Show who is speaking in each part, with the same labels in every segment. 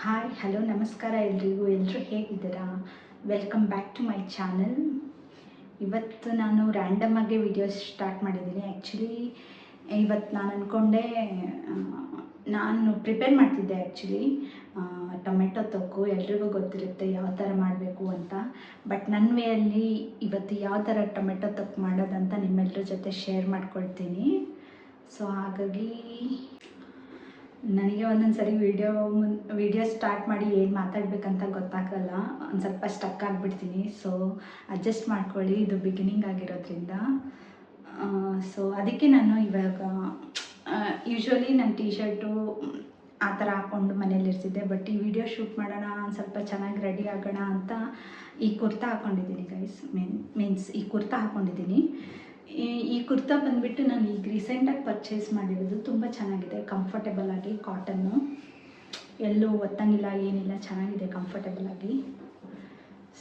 Speaker 1: Hi hello ನಮಸ್ಕಾರ ಎಲ್ರಿಗೂ. ಎಲ್ಲರೂ ಹೇಗಿದ್ದೀರಾ? Welcome back to my channel. ಇವತ್ತು ನಾನು ರ್ಯಾಂಡಮ್ ಆಗಿ ವಿಡಿಯೋಸ್ ಸ್ಟಾರ್ಟ್ ಮಾಡಿದ್ದೀನಿ. ಆ್ಯಕ್ಚುಲಿ ಇವತ್ತು ನಾನು ಅಂದ್ಕೊಂಡೆ, ನಾನು ಪ್ರಿಪೇರ್ ಮಾಡ್ತಿದ್ದೆ ಆ್ಯಕ್ಚುಲಿ ಟೊಮೆಟೊ ತೊಕ್ಕು. ಎಲ್ರಿಗೂ ಗೊತ್ತಿರುತ್ತೆ ಯಾವ ಥರ ಮಾಡಬೇಕು ಅಂತ. ಬಟ್ ನನ್ನ ವೇಯಲ್ಲಿ ಇವತ್ತು ಯಾವ ಥರ ಟೊಮೆಟೊ ತೊಕ್ಕು ಮಾಡೋದಂತ ನಿಮ್ಮೆಲ್ಲರ ಜೊತೆ ಶೇರ್ ಮಾಡ್ಕೊಳ್ತೀನಿ. ಸೊ ಹಾಗಾಗಿ ನನಗೆ ಒಂದೊಂದು ಸರಿ ವಿಡಿಯೋ ಸ್ಟಾರ್ಟ್ ಮಾಡಿ ಏನು ಮಾತಾಡಬೇಕಂತ ಗೊತ್ತಾಗಲ್ಲ, ಒಂದು ಸ್ವಲ್ಪ ಸ್ಟಕ್ ಆಗಿಬಿಡ್ತೀನಿ. ಸೊ ಅಡ್ಜಸ್ಟ್ ಮಾಡ್ಕೊಳ್ಳಿ, ಇದು ಬಿಗಿನಿಂಗ್ ಆಗಿರೋದ್ರಿಂದ. ಸೊ ಅದಕ್ಕೆ ನಾನು ಇವಾಗ ಯೂಶ್ವಲಿ ನನ್ನ ಟೀ ಶರ್ಟು ಆ ಥರ ಹಾಕ್ಕೊಂಡು ಮನೇಲಿರ್ತಿದ್ದೆ. ಬಟ್ ಈ ವಿಡಿಯೋ ಶೂಟ್ ಮಾಡೋಣ, ಒಂದು ಸ್ವಲ್ಪ ಚೆನ್ನಾಗಿ ರೆಡಿ ಆಗೋಣ ಅಂತ ಈ ಕುರ್ತಾ ಹಾಕ್ಕೊಂಡಿದ್ದೀನಿ ಗೈಸ್. ಮೀನ್ಸ್ ಈ ಕುರ್ತಾ ಹಾಕ್ಕೊಂಡಿದ್ದೀನಿ. ಈ ಕುರ್ತಾ ಬಂದುಬಿಟ್ಟು ನಾನು ಈಗ ರೀಸೆಂಟಾಗಿ ಪರ್ಚೇಸ್ ಮಾಡಿರೋದು. ತುಂಬ ಚೆನ್ನಾಗಿದೆ, ಕಂಫರ್ಟೇಬಲ್ ಆಗಿ, ಕಾಟನ್ನು, ಎಲ್ಲೂ ಒತ್ತಂಗಿಲ್ಲ, ಏನಿಲ್ಲ, ಚೆನ್ನಾಗಿದೆ ಕಂಫರ್ಟೇಬಲ್ ಆಗಿ.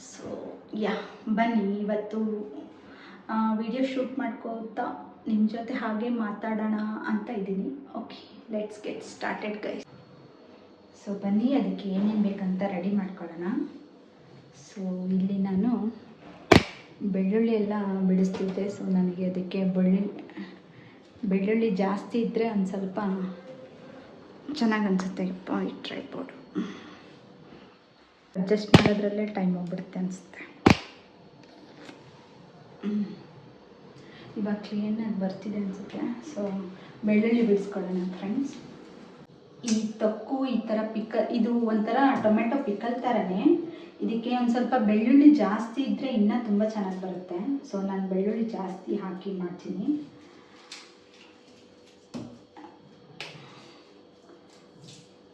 Speaker 1: ಸೊ ಬನ್ನಿ ಇವತ್ತು ವಿಡಿಯೋ ಶೂಟ್ ಮಾಡ್ಕೋತಾ ನಿಮ್ಮ ಜೊತೆ ಹಾಗೆ ಮಾತಾಡೋಣ ಅಂತ ಇದ್ದೀನಿ. Okay, let's get started guys. So ಬನ್ನಿ, ಅದಕ್ಕೆ ಏನೇನು ಬೇಕಂತ ರೆಡಿ ಮಾಡ್ಕೊಳ್ಳೋಣ. ಸೊ ಇಲ್ಲಿ ನಾನು ಬೆಳ್ಳುಳ್ಳಿ ಎಲ್ಲ ಬಿಡಿಸ್ತಿದ್ದೆ. ಸೊ ನನಗೆ ಅದಕ್ಕೆ ಬೆಳ್ಳುಳ್ಳಿ ಜಾಸ್ತಿ ಇದ್ದರೆ ಒಂದು ಸ್ವಲ್ಪ ಚೆನ್ನಾಗಿ ಅನಿಸುತ್ತೆ. ಈ ಟ್ರೈಪಾಡು ಅಡ್ಜಸ್ಟ್ ಮಾಡೋದ್ರಲ್ಲೇ ಟೈಮ್ ಹೋಗ್ಬಿಡುತ್ತೆ ಅನಿಸುತ್ತೆ. ಇವಾಗ ಕ್ಲೀನಾಗಿ ಬರ್ತಿದೆ ಅನಿಸುತ್ತೆ. ಸೊ ಬೆಳ್ಳುಳ್ಳಿ ಬಿಡಿಸ್ಕೊಳ್ಳೋಣ ಫ್ರೆಂಡ್ಸ್. ಈ ತೊಕ್ಕು ಈ ಥರ ಇದು ಒಂಥರ ಟೊಮೆಟೊ ಪಿಕಲ್ ಥರನೇ. ಇದಕ್ಕೆ ಒಂದು ಸ್ವಲ್ಪ ಬೆಳ್ಳುಳ್ಳಿ ಜಾಸ್ತಿ ಇದ್ದರೆ ಇನ್ನೂ ತುಂಬ ಚೆನ್ನಾಗಿ ಬರುತ್ತೆ. ಸೊ ನಾನು ಬೆಳ್ಳುಳ್ಳಿ ಜಾಸ್ತಿ ಹಾಕಿ ಮಾಡ್ತೀನಿ.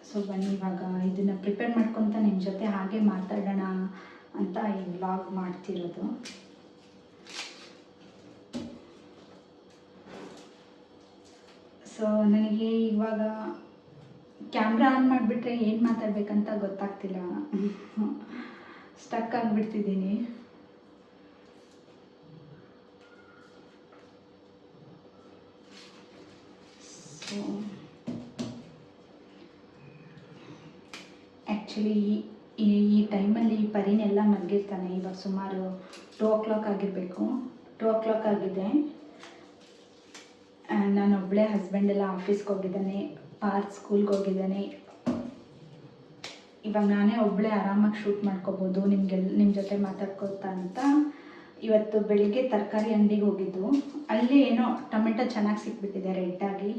Speaker 1: ಸೊ ಬನ್ನಿ, ಇವಾಗ ಇದನ್ನು ಪ್ರಿಪೇರ್ ಮಾಡ್ಕೊತ ನಿಮ್ಮ ಜೊತೆ ಹಾಗೆ ಮಾತಾಡೋಣ ಅಂತ ಈ ವ್ಲಾಗ್ ಮಾಡ್ತಿರೋದು. ಸೊ ನನಗೆ ಇವಾಗ ಕ್ಯಾಮ್ರಾ ಆನ್ ಮಾಡಿಬಿಟ್ರೆ ಏನು ಮಾತಾಡಬೇಕಂತ ಗೊತ್ತಾಗ್ತಿಲ್ಲ, ಸ್ಟಕ್ ಆಗಿಬಿಡ್ತಿದ್ದೀನಿ. ಸೊ ಆ್ಯಕ್ಚುಲಿ ಈ ಟೈಮಲ್ಲಿ ಪರಿನೆಲ್ಲ ಮಲಗಿರ್ತಾನೆ. ಇವಾಗ ಸುಮಾರು 2 o'clock ಆಗಿರಬೇಕು. 2 o'clock ಆಗಿದೆ. ನಾನು ಒಬ್ಬಳೇ, ಹಸ್ಬೆಂಡೆಲ್ಲ ಆಫೀಸ್ಗೆ ಹೋಗಿದ್ದಾನೆ, ಪಾರ್ಕ್ ಸ್ಕೂಲ್ಗೆ ಹೋಗಿದ್ದಾನೆ. ಇವಾಗ ನಾನೇ ಒಬ್ಬಳೇ ಆರಾಮಾಗಿ ಶೂಟ್ ಮಾಡ್ಕೋಬೋದು ನಿಮ್ಮ ಜೊತೆ ಮಾತಾಡ್ಕೊತಾ ಅಂತ. ಇವತ್ತು ಬೆಳಿಗ್ಗೆ ತರಕಾರಿ ಅಂಗಡಿಗೆ ಹೋಗಿದ್ದು. ಅಲ್ಲಿ ಏನೋ ಟೊಮೆಟೊ ಚೆನ್ನಾಗಿ ಸಿಕ್ಬಿಟ್ಟಿದೆ ರೆಡ್ಡಾಗಿ.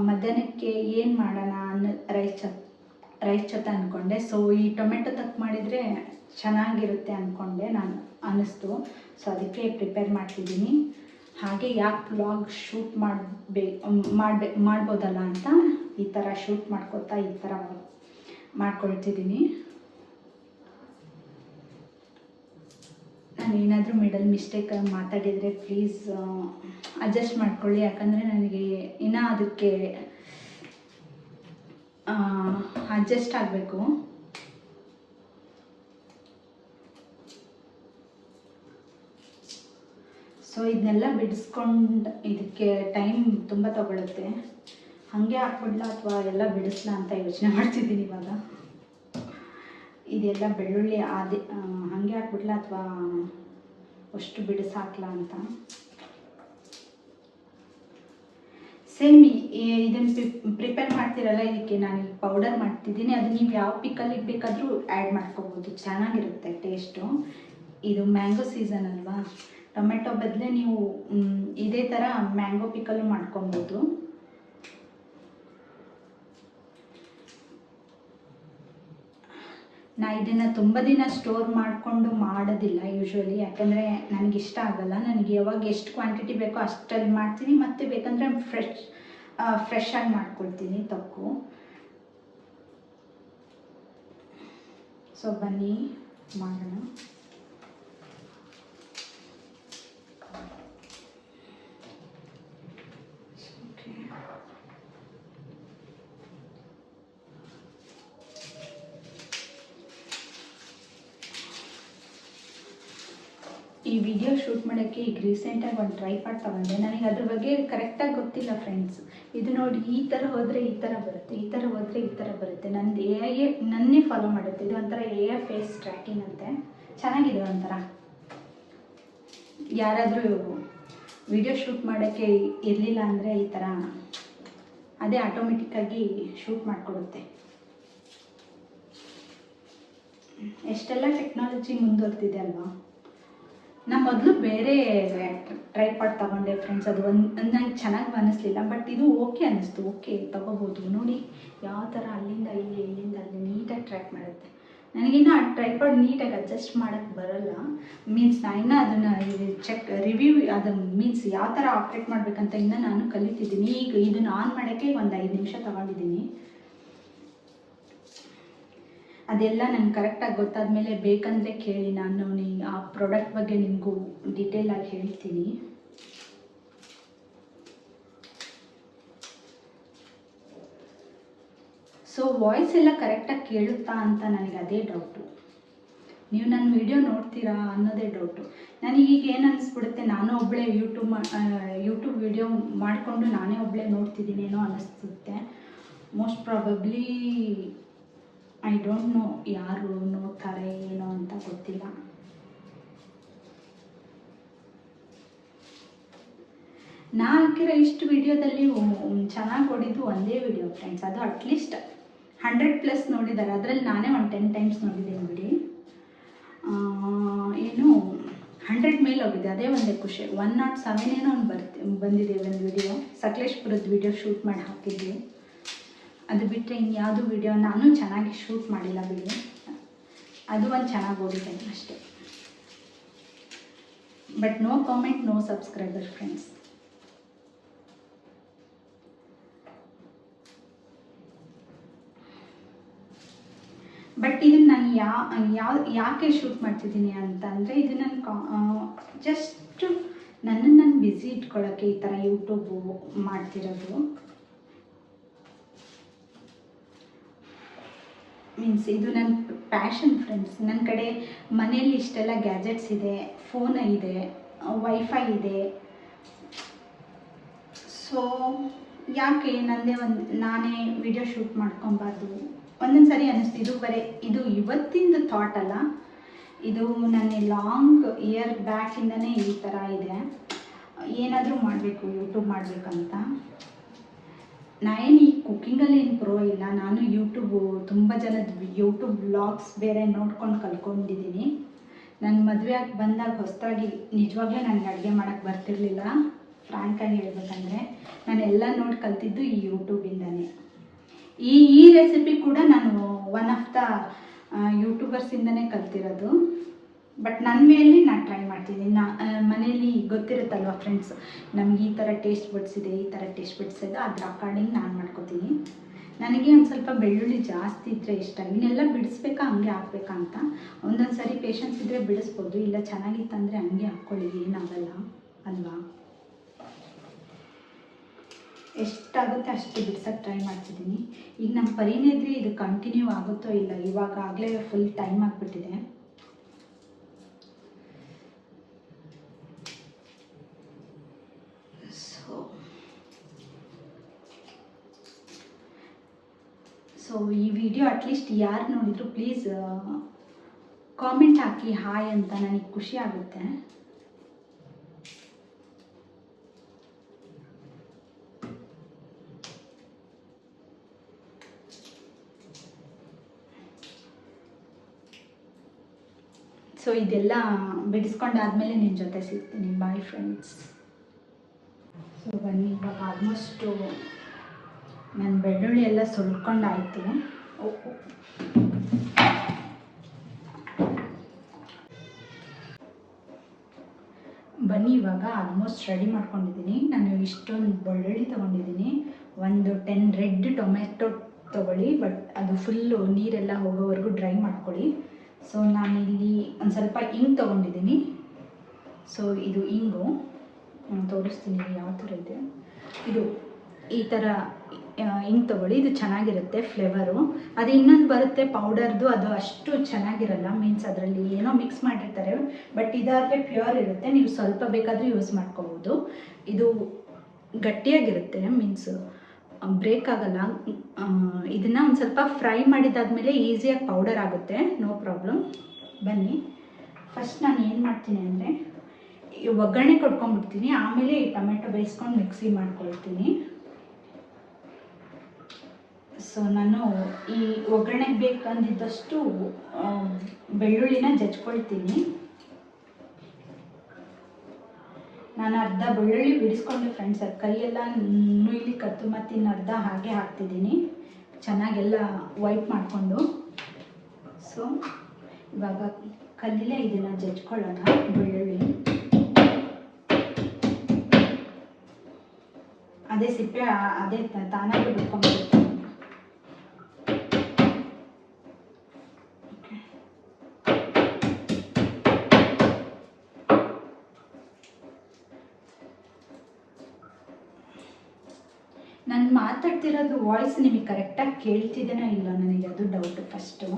Speaker 1: ಮಧ್ಯಾಹ್ನಕ್ಕೆ ಏನು ಮಾಡೋಣ ರೈಸ್ ಜೊತೆ ಅಂದ್ಕೊಂಡೆ. ಸೊ ಈ ಟೊಮೆಟೊ ತಕ್ ಮಾಡಿದರೆ ಚೆನ್ನಾಗಿರುತ್ತೆ ಅಂದ್ಕೊಂಡೆ, ಅನ್ನಿಸ್ತು. ಸೊ ಅದಕ್ಕೆ ಪ್ರಿಪೇರ್ ಮಾಡ್ತಿದ್ದೀನಿ. ಹಾಗೆ ಯಾಕೆ ವ್ಲಾಗ್ ಶೂಟ್ ಮಾಡ್ಬೋದಲ್ಲ ಅಂತ ಈ ಥರ ಶೂಟ್ ಮಾಡ್ಕೋತಾ ಈ ಥರ ಮಾಡ್ಕೊಳ್ತಿದ್ದೀನಿ. ನಾನು ಏನಾದರೂ ಮಿಸ್ಟೇಕ್ ಮಾತಾಡಿದರೆ ಪ್ಲೀಸ್ ಅಡ್ಜಸ್ಟ್ ಮಾಡ್ಕೊಳ್ಳಿ. ಯಾಕಂದರೆ ನನಗೆ ಇನ್ನೂ ಅದಕ್ಕೆ ಅಡ್ಜಸ್ಟ್ ಆಗಬೇಕು. ಸೊ ಇದನ್ನೆಲ್ಲ ಬಿಡಿಸ್ಕೊಂಡು ಇದಕ್ಕೆ ಟೈಮ್ ತುಂಬ ತಗೊಳುತ್ತೆ. ಹಾಗೆ ಹಾಕ್ಬಿಡ್ಲಾ ಅಥವಾ ಎಲ್ಲ ಬಿಡಿಸ್ಲಾ ಅಂತ ಯೋಚನೆ ಮಾಡ್ತಿದ್ದೀನಿ ಇವಾಗ. ಇದೆಲ್ಲ ಬೆಳ್ಳುಳ್ಳಿ ಹಾಗೆ ಹಾಕ್ಬಿಡ್ಲಾ ಅಥವಾ ಅಷ್ಟು ಬಿಡಿಸಾಕ್ಲಾ ಅಂತ. ಸೇಮ್ ಇದನ್ನು ಪ್ರಿಪೇರ್ ಮಾಡ್ತಿರಲ್ಲ, ಇದಕ್ಕೆ ನಾನು ಈಗ ಪೌಡರ್ ಮಾಡ್ತಿದ್ದೀನಿ. ಅದು ನೀವು ಯಾವ ಪಿಕಲ್ಲಿಗೆ ಬೇಕಾದರೂ ಆ್ಯಡ್ ಮಾಡ್ಕೋಬೋದು, ಚೆನ್ನಾಗಿರುತ್ತೆ ಟೇಸ್ಟು. ಇದು ಮ್ಯಾಂಗೋ ಸೀಸನ್ ಅಲ್ವಾ, ಟೊಮೆಟೊ ಬದಲೇ ನೀವು ಇದೇ ಥರ ಮ್ಯಾಂಗೋ ಪಿಕಲ್ಲು ಮಾಡ್ಕೊಬೋದು. ನಾ ಇದನ್ನು ತುಂಬ ದಿನ ಸ್ಟೋರ್ ಮಾಡಿಕೊಂಡು ಮಾಡೋದಿಲ್ಲ ಯೂಶ್ವಲಿ, ಯಾಕಂದರೆ ನನಗಿಷ್ಟ ಆಗಲ್ಲ. ನನಗೆ ಯಾವಾಗ ಎಷ್ಟು ಕ್ವಾಂಟಿಟಿ ಬೇಕೋ ಅಷ್ಟಲ್ಲಿ ಮಾಡ್ತೀನಿ, ಮತ್ತು ಬೇಕಂದರೆ ಫ್ರೆಶ್ ಆಗಿ ಮಾಡ್ಕೊಳ್ತೀನಿ ತೊಕ್ಕು. ಸೊ ಬನ್ನಿ ಮಾಡೋಣ. ಈ ವಿಡಿಯೋ ಶೂಟ್ ಮಾಡೋಕ್ಕೆ ಈಗ ರೀಸೆಂಟಾಗಿ ಒಂದು ಟ್ರೈಪಾಡ್ ತೊಗೊಂಡೆ. ನನಗೆ ಅದ್ರ ಬಗ್ಗೆ ಕರೆಕ್ಟಾಗಿ ಗೊತ್ತಿಲ್ಲ ಫ್ರೆಂಡ್ಸ್. ಇದು ನೋಡಿ ಈ ಥರ ಹೋದರೆ ಈ ಥರ ಬರುತ್ತೆ, ಈ ಥರ ಹೋದರೆ ಈ ಥರ ಬರುತ್ತೆ. ನಂದು ನನ್ನೇ ಫಾಲೋ ಮಾಡುತ್ತೆ. ಇದು ಒಂಥರ ಫೇಸ್ ಟ್ರ್ಯಾಕಿಂಗ್ ಅಂತೆ, ಚೆನ್ನಾಗಿದೆ ಒಂಥರ. ಯಾರಾದರೂ ವಿಡಿಯೋ ಶೂಟ್ ಮಾಡೋಕ್ಕೆ ಇರಲಿಲ್ಲ ಅಂದರೆ ಈ ಥರ ಅದೇ ಆಟೋಮೆಟಿಕ್ಕಾಗಿ ಶೂಟ್ ಮಾಡಿಕೊಡುತ್ತೆ. ಎಷ್ಟೆಲ್ಲ ಟೆಕ್ನಾಲಜಿ ಮುಂದುವರೆದಿದೆ ಅಲ್ವಾ. ನಾನು ಮೊದಲು ಬೇರೆ ಟ್ರೈಪಾಡ್ ತೊಗೊಂಡೆ ಫ್ರೆಂಡ್ಸ್, ಅದು ನಂಗೆ ಚೆನ್ನಾಗಿ ಅನ್ನಿಸ್ಲಿಲ್ಲ. ಬಟ್ ಇದು ಓಕೆ ಅನ್ನಿಸ್ತು, ಓಕೆ ತೊಗೋಬೋದು. ನೋಡಿ ಯಾವ ಥರ ಅಲ್ಲಿಂದ ಇಲ್ಲಿ ಇಲ್ಲಿಂದ ಅಲ್ಲಿ ನೀಟಾಗಿ ಟ್ರ್ಯಾಕ್ ಮಾಡುತ್ತೆ. ನನಗಿನ್ನೂ ಆ ಟ್ರೈಪಾಡ್ ನೀಟಾಗಿ ಅಡ್ಜಸ್ಟ್ ಮಾಡೋಕ್ಕೆ ಬರೋಲ್ಲ. ಮೀನ್ಸ್ ನಾನು ಇನ್ನೂ ಅದನ್ನು ರಿವ್ಯೂ ಅದು ಮೀನ್ಸ್ ಯಾವ ಥರ ಆಪ್ರೇಟ್ ಮಾಡಬೇಕಂತ ಇನ್ನೂ ನಾನು ಕಲಿತಿದ್ದೀನಿ. ಈಗ ಇದನ್ನು ಆನ್ ಮಾಡೋಕ್ಕೆ ಒಂದು 5 ನಿಮಿಷ ತೊಗೊಂಡಿದ್ದೀನಿ. ಅದೆಲ್ಲ ನಂಗೆ ಕರೆಕ್ಟಾಗಿ ಗೊತ್ತಾದಮೇಲೆ ಬೇಕಂದರೆ ಕೇಳಿ, ನಾನು ಆ ಪ್ರಾಡಕ್ಟ್ ಬಗ್ಗೆ ನಿಮಗೂ ಡೀಟೇಲಾಗಿ ಹೇಳ್ತೀನಿ. ಸೊ ವಾಯ್ಸ್ ಎಲ್ಲ ಕರೆಕ್ಟಾಗಿ ಕೇಳುತ್ತಾ ಅಂತ ನನಗೆ ಅದೇ ಡೌಟು. ನೀವು ನನ್ನ ವಿಡಿಯೋ ನೋಡ್ತೀರಾ ಅನ್ನೋದೇ ಡೌಟು. ನನಗೀಗ ಏನು ಅನ್ನಿಸ್ಬಿಡುತ್ತೆ, ನಾನು ಒಬ್ಬಳೇ ಯೂಟ್ಯೂಬ್ ವಿಡಿಯೋ ಮಾಡಿಕೊಂಡು ನಾನೇ ಒಬ್ಬಳೇ ನೋಡ್ತಿದ್ದೀನೇನೋ ಅನ್ನಿಸುತ್ತೆ. Most probably I don't know ಯಾರು ನೋಡ್ತಾರೆ ಏನೋ ಅಂತ ಗೊತ್ತಿಲ್ಲ. ನಾ ಹಾಕಿರೋ ಇಷ್ಟು ವಿಡಿಯೋದಲ್ಲಿ ಚೆನ್ನಾಗಿ ಓಡಿದ್ದು ಒಂದೇ ವಿಡಿಯೋ ಫ್ರೆಂಡ್ಸ್. ಅದು ಅಟ್ಲೀಸ್ಟ್ 100+ ನೋಡಿದ್ದಾರೆ. ಅದರಲ್ಲಿ ನಾನೇ ಒಂದು 10 ಟೈಮ್ಸ್ ನೋಡಿದ್ದೀನಿ ಬಿಡಿ. ಏನು 100 ಮೇಲೆ ಹೋಗಿದೆ, ಅದೇ ಒಂದೇ ಖುಷಿ. 107 ಏನೋ ಒಂದು ಬಂದಿದೆ ಒಂದು ವಿಡಿಯೋ, ಸಕಲೇಶ್ಪುರದ ವಿಡಿಯೋ ಶೂಟ್ ಮಾಡಿ ಹಾಕಿದ್ವಿ. ಅದು ಬಿಟ್ಟರೆ ಇನ್ಯಾವುದು ವಿಡಿಯೋ ನಾನು ಚೆನ್ನಾಗಿ ಶೂಟ್ ಮಾಡಿಲ್ಲ ಬಿಡಿ. ಅದು ಒಂದು ಚೆನ್ನಾಗಿ ಓಡಿದೆ ಅಷ್ಟೇ. But no comment, no subscriber friends. But ಇದನ್ನು ನಾನು ಯಾಕೆ ಶೂಟ್ ಮಾಡ್ತಿದ್ದೀನಿ ಅಂತಂದರೆ, ಇದು ನನ್ನ ಜಸ್ಟ್ ನನ್ನನ್ನು ನಾನು ಬ್ಯುಸಿ ಇಟ್ಕೊಳ್ಳೋಕ್ಕೆ ಈ ಥರ ಯೂಟ್ಯೂಬು ಮಾಡ್ತಿರೋದು. ಮೀನ್ಸ್ ಇದು ನನ್ನ ಪ್ಯಾಷನ್ ಫ್ರೆಂಡ್ಸ್. ನನ್ನ ಕಡೆ ಮನೆಯಲ್ಲಿ ಇಷ್ಟೆಲ್ಲ ಗ್ಯಾಜೆಟ್ಸ್ ಇದೆ, ಫೋನ್ ಇದೆ, ವೈಫೈ ಇದೆ. ಸೊ ಯಾಕೆ ನಾನೇ ವಿಡಿಯೋ ಶೂಟ್ ಮಾಡ್ಕೊಬಾರ್ದು? ಒಂದೊಂದು ಸರಿ ಅನ್ನಿಸ್ತು. ಇದು ಇವತ್ತಿಂದ ಥಾಟ್ ಅಲ್ಲ, ಇದು ನನ್ನ ಲಾಂಗ್ ಇಯರ್ ಬ್ಯಾಕಿಂದನೇ ಈ ಥರ ಇದೆ. ಏನಾದರೂ ಮಾಡಬೇಕು, ಯೂಟ್ಯೂಬ್ ಮಾಡಬೇಕಂತ. ನಾನೇನು ಈ ಕುಕ್ಕಿಂಗಲ್ಲಿ ಏನು ಪ್ರೋ ಇಲ್ಲ. ನಾನು ತುಂಬ ಜನದ ಯೂಟ್ಯೂಬ್ ವ್ಲಾಗ್ಸ್ ಬೇರೆ ನೋಡ್ಕೊಂಡು ಕಲ್ತ್ಕೊಂಡಿದ್ದೀನಿ. ನನ್ನ ಮದುವೆ ಆಗಿ ಬಂದಾಗ ಹೊಸದಾಗಿ ನಿಜವಾಗ್ಲೂ ನನಗೆ ಅಡುಗೆ ಮಾಡೋಕ್ಕೆ ಬರ್ತಿರ್ಲಿಲ್ಲ. ಫ್ರ್ಯಾಂಕಾಗಿ ಹೇಳ್ಬೇಕಂದ್ರೆ ನಾನು ಎಲ್ಲ ನೋಡಿ ಕಲ್ತಿದ್ದು ಈ ಯೂಟ್ಯೂಬಿಂದನೇ. ಈ ರೆಸಿಪಿ ಕೂಡ ನಾನು ಒನ್ ಆಫ್ ದ ಯೂಟ್ಯೂಬರ್ಸಿಂದನೇ ಕಲ್ತಿರೋದು. ಬಟ್ ನನ್ನ ಮೇಲೆ ನಾನು ಟ್ರೈ ಮಾಡ್ತಿದ್ದೀನಿ. ಮನೇಲಿ ಗೊತ್ತಿರುತ್ತಲ್ವ ಫ್ರೆಂಡ್ಸ್, ನಮ್ಗೆ ಈ ಥರ ಟೇಸ್ಟ್ ಬಡ್ಸ್ ಇದೆ, ಈ ಥರ ಟೇಸ್ಟ್ ಬಡ್ಸ್ ಇದೆ, ಅದ್ರ ಅಕಾರ್ಡಿಂಗ್ ನಾನು ಮಾಡ್ಕೋತೀನಿ. ನನಗೆ ಒಂದು ಸ್ವಲ್ಪ ಬೆಳ್ಳುಳ್ಳಿ ಜಾಸ್ತಿ ಇದ್ದರೆ ಇಷ್ಟ. ಇನ್ನೆಲ್ಲ ಬಿಡಿಸ್ಬೇಕಾ ಹಂಗೆ ಹಾಕ್ಬೇಕಾ ಅಂತ ಒಂದೊಂದು ಸರಿ ಪೇಷನ್ಸ್ ಇದ್ದರೆ ಬಿಡಿಸ್ಬೋದು, ಇಲ್ಲ ಚೆನ್ನಾಗಿತ್ತಂದರೆ ಹಂಗೆ ಹಾಕ್ಕೊಳ್ಳಿ, ಏನಾಗಲ್ಲ ಅಲ್ವಾ. ಎಷ್ಟಾಗುತ್ತೆ ಅಷ್ಟು ಬಿಡ್ಸೋಕ್ಕೆ ಟ್ರೈ ಮಾಡ್ತಿದ್ದೀನಿ. ಈಗ ನಮ್ಮ ಪರಿಣಿದ್ರೆ ಇದು ಕಂಟಿನ್ಯೂ ಆಗುತ್ತೋ ಇಲ್ಲ, ಇವಾಗಲೇ ಫುಲ್ ಟೈಮ್ ಆಗಿಬಿಟ್ಟಿದೆ. ಸೊ ಈ ವಿಡಿಯೋ ಅಟ್ಲೀಸ್ಟ್ ಯಾರು ನೋಡಿದ್ರು ಪ್ಲೀಸ್ ಕಾಮೆಂಟ್ ಹಾಕಿ ಹಾಯ್ ಅಂತ, ನನಗೆ ಖುಷಿ ಆಗುತ್ತೆ. ಸೊ ಇದೆಲ್ಲ ಬಿಡಿಸ್ಕೊಂಡಾದ್ಮೇಲೆ ನಿಮ್ಮ ಜೊತೆ ಸಿಗ್ತೀನಿ. Bye friends. ಸೊ ಬನ್ನಿ, ಇವಾಗ ಆಲ್ಮೋಸ್ಟು ನನ್ನ ಬೆಳ್ಳುಳ್ಳಿ ಎಲ್ಲ ಸುಲ್ಕೊಂಡಾಯಿತು. ಬನ್ನಿ, ಇವಾಗ ಆಲ್ಮೋಸ್ಟ್ ರೆಡಿ ಮಾಡ್ಕೊಂಡಿದ್ದೀನಿ. ನಾನು ಇಷ್ಟೊಂದು ಬೆಳ್ಳುಳ್ಳಿ ತೊಗೊಂಡಿದ್ದೀನಿ. ಒಂದು 10 ರೆಡ್ ಟೊಮೆಟೊ ತೊಗೊಳ್ಳಿ, ಬಟ್ ಅದು ಫುಲ್ಲು ನೀರೆಲ್ಲ ಹೋಗೋವರೆಗೂ ಡ್ರೈ ಮಾಡ್ಕೊಳ್ಳಿ. ಸೊ ನಾನಿಲ್ಲಿ ಒಂದು ಸ್ವಲ್ಪ ಇಂಗು ತೊಗೊಂಡಿದ್ದೀನಿ. ಸೊ ಇದು ಇಂಗು ತೋರಿಸ್ತೀನಿ ಯಾವ ಥರ ಇದೆ. ಇದು ಈ ಥರ ಇಂಗು ತೊಗೊಳ್ಳಿ, ಇದು ಚೆನ್ನಾಗಿರುತ್ತೆ ಫ್ಲೇವರು. ಅದು ಇನ್ನೊಂದು ಬರುತ್ತೆ ಪೌಡರ್ದು, ಅದು ಅಷ್ಟು ಚೆನ್ನಾಗಿರಲ್ಲ. ಮೀನ್ಸ್ ಅದರಲ್ಲಿ ಏನೋ ಮಿಕ್ಸ್ ಮಾಡಿರ್ತಾರೆ. ಬಟ್ ಇದಾದರೆ ಪ್ಯೂರ್ ಇರುತ್ತೆ, ನೀವು ಸ್ವಲ್ಪ ಬೇಕಾದರೂ ಯೂಸ್ ಮಾಡ್ಕೋಬೋದು. ಇದು ಗಟ್ಟಿಯಾಗಿರುತ್ತೆ, ಮೀನ್ಸ್ ಬ್ರೇಕ್ ಆಗಲ್ಲ. ಇದನ್ನು ಒಂದು ಸ್ವಲ್ಪ ಫ್ರೈ ಮಾಡಿದಾದ್ಮೇಲೆ ಈಸಿಯಾಗಿ ಪೌಡರ್ ಆಗುತ್ತೆ, ನೋ ಪ್ರಾಬ್ಲಮ್. ಬನ್ನಿ, ಫಸ್ಟ್ ನಾನು ಏನು ಮಾಡ್ತೀನಿ ಅಂದರೆ ಒಗ್ಗರಣೆ ಕೊಟ್ಕೊಂಡ್ಬಿಡ್ತೀನಿ, ಆಮೇಲೆ ಈ ಟೊಮೆಟೊ ಬೇಯಿಸ್ಕೊಂಡು ಮಿಕ್ಸಿ ಮಾಡ್ಕೊಳ್ತೀನಿ. ಸೊ ನಾನು ಈ ಒಗ್ಗರಣೆಗೆ ಬೇಕಂದಿದ್ದಷ್ಟು ಬೆಳ್ಳುಳ್ಳಿನ ಜಜ್ಕೊಳ್ತೀನಿ. ನಾನು ಅರ್ಧ ಬೆಳ್ಳುಳ್ಳಿ ಬಿಡಿಸ್ಕೊಂಡೆ ಫ್ರೆಂಡ್ಸ್, ಅದು ಕೈಯೆಲ್ಲ ನುಯ್ಲಿ ಕತ್ತು, ಮತ್ತು ಇನ್ನು ಅರ್ಧ ಹಾಗೆ ಹಾಕ್ತಿದ್ದೀನಿ, ಚೆನ್ನಾಗೆಲ್ಲ ವೈಪ್ ಮಾಡಿಕೊಂಡು. ಸೊ ಇವಾಗ ಕಲ್ಲಿಲೇ ಇದನ್ನು ಜಜ್ಕೊಳ್ಳೋಣ. ಬೆಳ್ಳುಳ್ಳಿ ಅದೇ ಸಿಪ್ಪೆ ಅದೇ ತಾನಾಗಿ ಬಿಟ್ಕೊಂಡ್ಬಿಡುತ್ತೆ. ನಾನು ಮಾತಾಡ್ತಿರೋದು ವಾಯ್ಸ್ ನಿಮಗೆ ಕರೆಕ್ಟಾಗಿ ಕೇಳ್ತಿದ್ದೇನೋ ಇಲ್ಲ, ನನಗೆ ಅದು ಡೌಟು ಫಸ್ಟು.